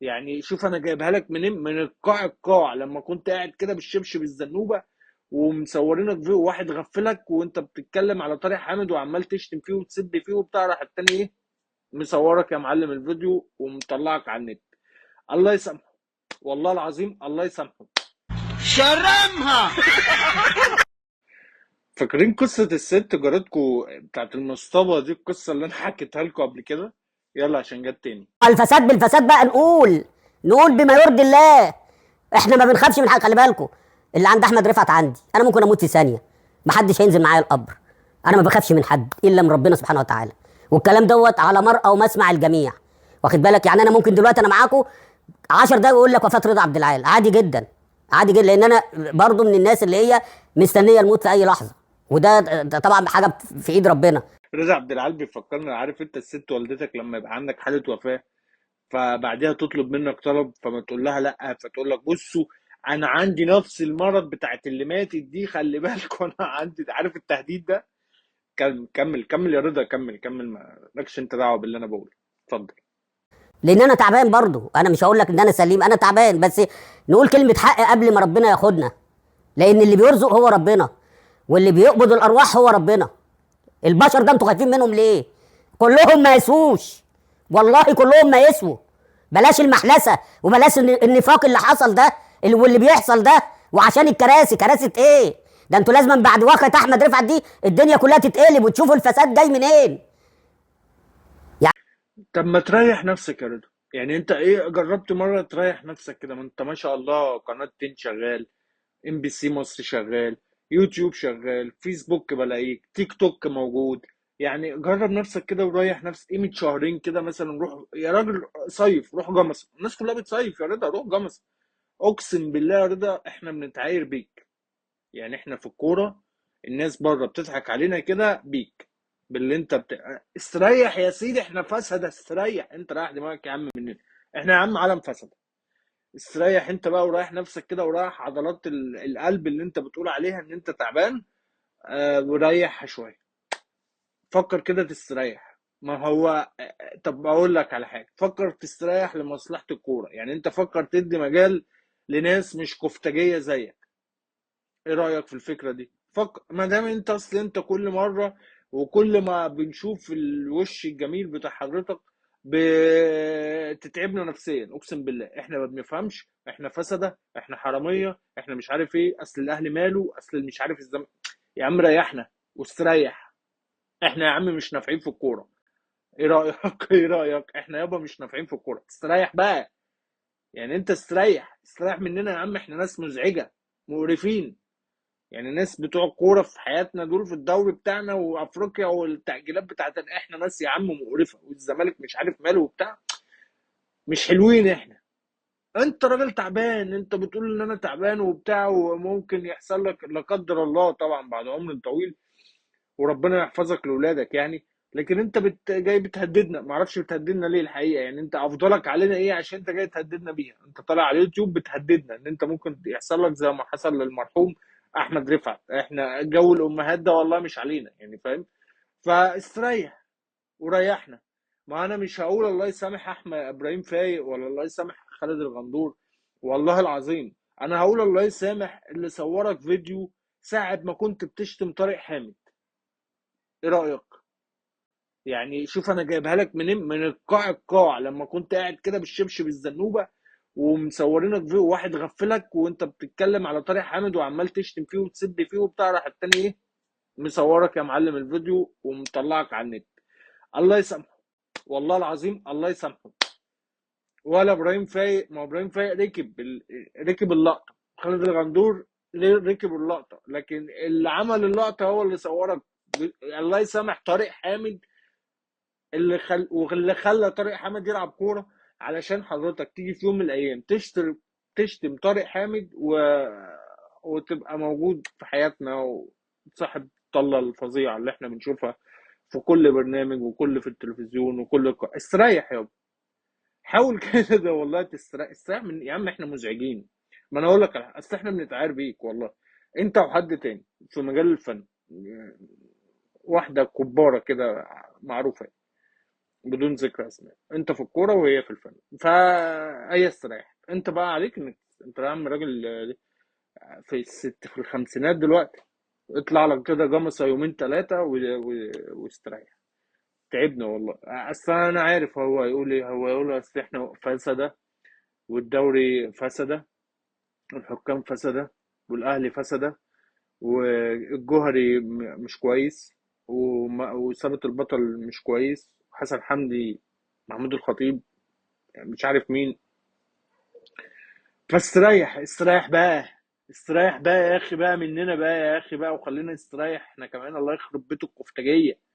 يعني شوف انا جايبها لك منين، من القاع لما كنت قاعد كده بالشبشب الزنوبه، ومصورينك فيه، وواحد غفلك وانت بتتكلم على طارق حامد وعمال تشتم فيه وتسب فيه وبتاع، راح التاني ايه، مصورك يا معلم الفيديو ومطلعك على النت. الله يسامحه، والله العظيم الله يسامحه. شرمها. فاكرين قصة الست جارتكو بتاعت المصطبة دي، القصة اللي انا حكيتها لكم قبل كده؟ يلا عشان جت تاني. الفساد بالفساد بقى، نقول بما يرضي الله. احنا ما بنخافش من حاجه، خلي بالكم. اللي عند احمد رفعت عندي، انا ممكن اموت في ثانيه، محدش هينزل معايا القبر. انا ما بخافش من حد الا من ربنا سبحانه وتعالى، والكلام دوت على مرأى ومسمع الجميع. واخد بالك؟ يعني انا ممكن دلوقتي انا معاكم 10 دقايق واقول لك وفاه رضا عبد العال، عادي جدا. عادي جدا، لان انا برضو من الناس اللي هي مستنيه الموت في اي لحظه، ده طبعا حاجه في ايد ربنا. رضا عبد العال بيفكرني، عارف انت الست والدتك لما يبقى عندك حالة وفاة، فبعدها تطلب منك طلب، فما تقول لها لا، فتقول لك بصوا انا عندي نفس المرض بتاعت اللي ماتت دي، خلي بالك وانا عندي، عارف التهديد ده. كمل يا رضا، كمل ما لكش انت دعوه باللي انا بقوله. اتفضل. لان انا تعبان برضو، انا مش هقول لك ان انا سليم، انا تعبان، بس نقول كلمه حق قبل ما ربنا ياخدنا. لان اللي بيرزق هو ربنا، واللي بيقبض الارواح هو ربنا. البشر ده انتوا خايفين منهم ليه؟ كلهم ما يسووش، والله كلهم ما يسووا. بلاش المحلسه وبلاش النفاق اللي حصل ده، واللي بيحصل ده. وعشان الكراسي، كراسه ايه؟ ده انتوا لازم بعد وقت احمد رفعت دي الدنيا كلها تتقلب وتشوفوا الفساد جاي منين. طب ما تريح نفسك يا رضا، يعني انت ايه، جربت مره تريح نفسك كده؟ ما انت ما شاء الله قناه تين شغال، ام بي سي مصر شغال، يوتيوب شغال، فيسبوك بلاقيك، تيك توك موجود. يعني جرب نفسك كده وريح نفسك قيمة شهرين كده مثلا، روح يا راجل صيف، روح جمصة، الناس كلها بتصيف يا رضا، روح جمصة. اقسم بالله يا رضا احنا بنتعاير بيك، يعني احنا في الكورة الناس بره بتضحك علينا كده بيك، باللي انت استريح يا سيدي، احنا فسد، استريح انت، رايح دماغك يا عم مننا، احنا يا عم عالم فسد. استريح انت بقى وريح نفسك كده، ورايح عضلات القلب اللي انت بتقول عليها ان انت تعبان، وريحها شويه، فكر كده تستريح. ما هو طب اقول لك على حاجه، فكر تستريح لمصلحه الكوره، يعني انت فكر تدي مجال لناس مش كفتاجيه زيك. ايه رايك في الفكره دي؟ فكر، ما دام انت اصل انت كل مره وكل ما بنشوف الوش الجميل بتاع حضرتك بتتعبنا نفسيا، اقسم بالله احنا ما بنفهمش، احنا فسده، احنا حراميه، احنا مش عارف ايه، اصل الاهلي ماله، اصل مش عارف يا عم ريحنا واستريح، احنا يا عم مش نافعين في الكوره. ايه رايك؟ ايه رايك؟ احنا يابا مش نافعين في الكوره، استريح بقى. يعني انت استريح، استريح مننا يا عم، احنا ناس مزعجه، مقرفين. يعني الناس بتوع الكوره في حياتنا دول في الدوري بتاعنا وافريقيا والتاجيلات بتاعت احنا ناس يا عم مقرفه، والزمالك مش عارف ماله وبتاع، مش حلوين احنا. انت راجل تعبان، انت بتقول ان انا تعبان وبتاع، وممكن يحصل لك لا قدر الله طبعا بعد عمر طويل، وربنا يحفظك لاولادك يعني، لكن انت جاي بتهددنا، معرفش بتهددنا ليه الحقيقه، يعني انت افضلك علينا ايه عشان انت جاي تهددنا بيها؟ انت طالع على اليوتيوب بتهددنا ان انت ممكن يحصل لك زي ما حصل للمرحوم احمد رفعت. احنا جو الامهات ده والله مش علينا يعني، فاهم؟ فاستريح وريحنا. ما انا مش هقول الله يسامح احمد ابراهيم فايق ولا الله يسامح خالد الغندور، والله العظيم انا هقول الله يسامح اللي صورك فيديو ساعة ما كنت بتشتم طارق حامد. ايه رايك؟ يعني شوف انا جايبها لك منين، من القاع لما كنت قاعد كده بالشبشب الزنوبه، ومصورينك فيه، وواحد غفلك وانت بتتكلم على طارق حامد وعمال تشتم فيه وتسب فيه وبتاع، راح التاني ايه، مصورك يا معلم الفيديو ومطلعك على النت. الله يسامحه، والله العظيم الله يسامحه. ولا ابراهيم فايق، ما هو ابراهيم فايق ركب اللقطه، خالد الغندور ركب اللقطه، لكن اللي عمل اللقطه هو اللي صورك. الله يسامح طارق حامد، واللي خلى طارق حامد يلعب كوره علشان حضرتك تيجي في يوم من الايام تشتم طارق حامد وتبقى موجود في حياتنا، وصاحب الطله الفظيعه اللي احنا بنشوفها في كل برنامج وكل في التلفزيون وكل استريح يابا، حاول كده والله تستريح، استريح من يا عم، احنا مزعجين. ما انا اقول لك اصل احنا بنتعاير بيك والله، انت وحد تاني في مجال الفن، واحده كباره كده معروفه، بدون ذكر اسماء، انت في الكوره وهي في الفن، فهي استريح. انت بقى عليك انك انت يا عم راجل في الخمسينات دلوقتي، اطلع لك كده جمصة يومين ثلاثة واستريح. تعبنا والله. اصل انا عارف هو هيقول ايه، هو يقول اصل احنا فسده، والدوري فسده، والحكام فسده، والاهلي فسده، والجوهري مش كويس، وثابت البطل مش كويس، حسن حمدي، محمود الخطيب، مش عارف مين. فاستريح، استريح بقى، استريح بقى يا اخي بقى مننا بقى يا اخي بقى، وخلينا نستريح احنا كمان. الله يخرب بيت الكفتاجيه.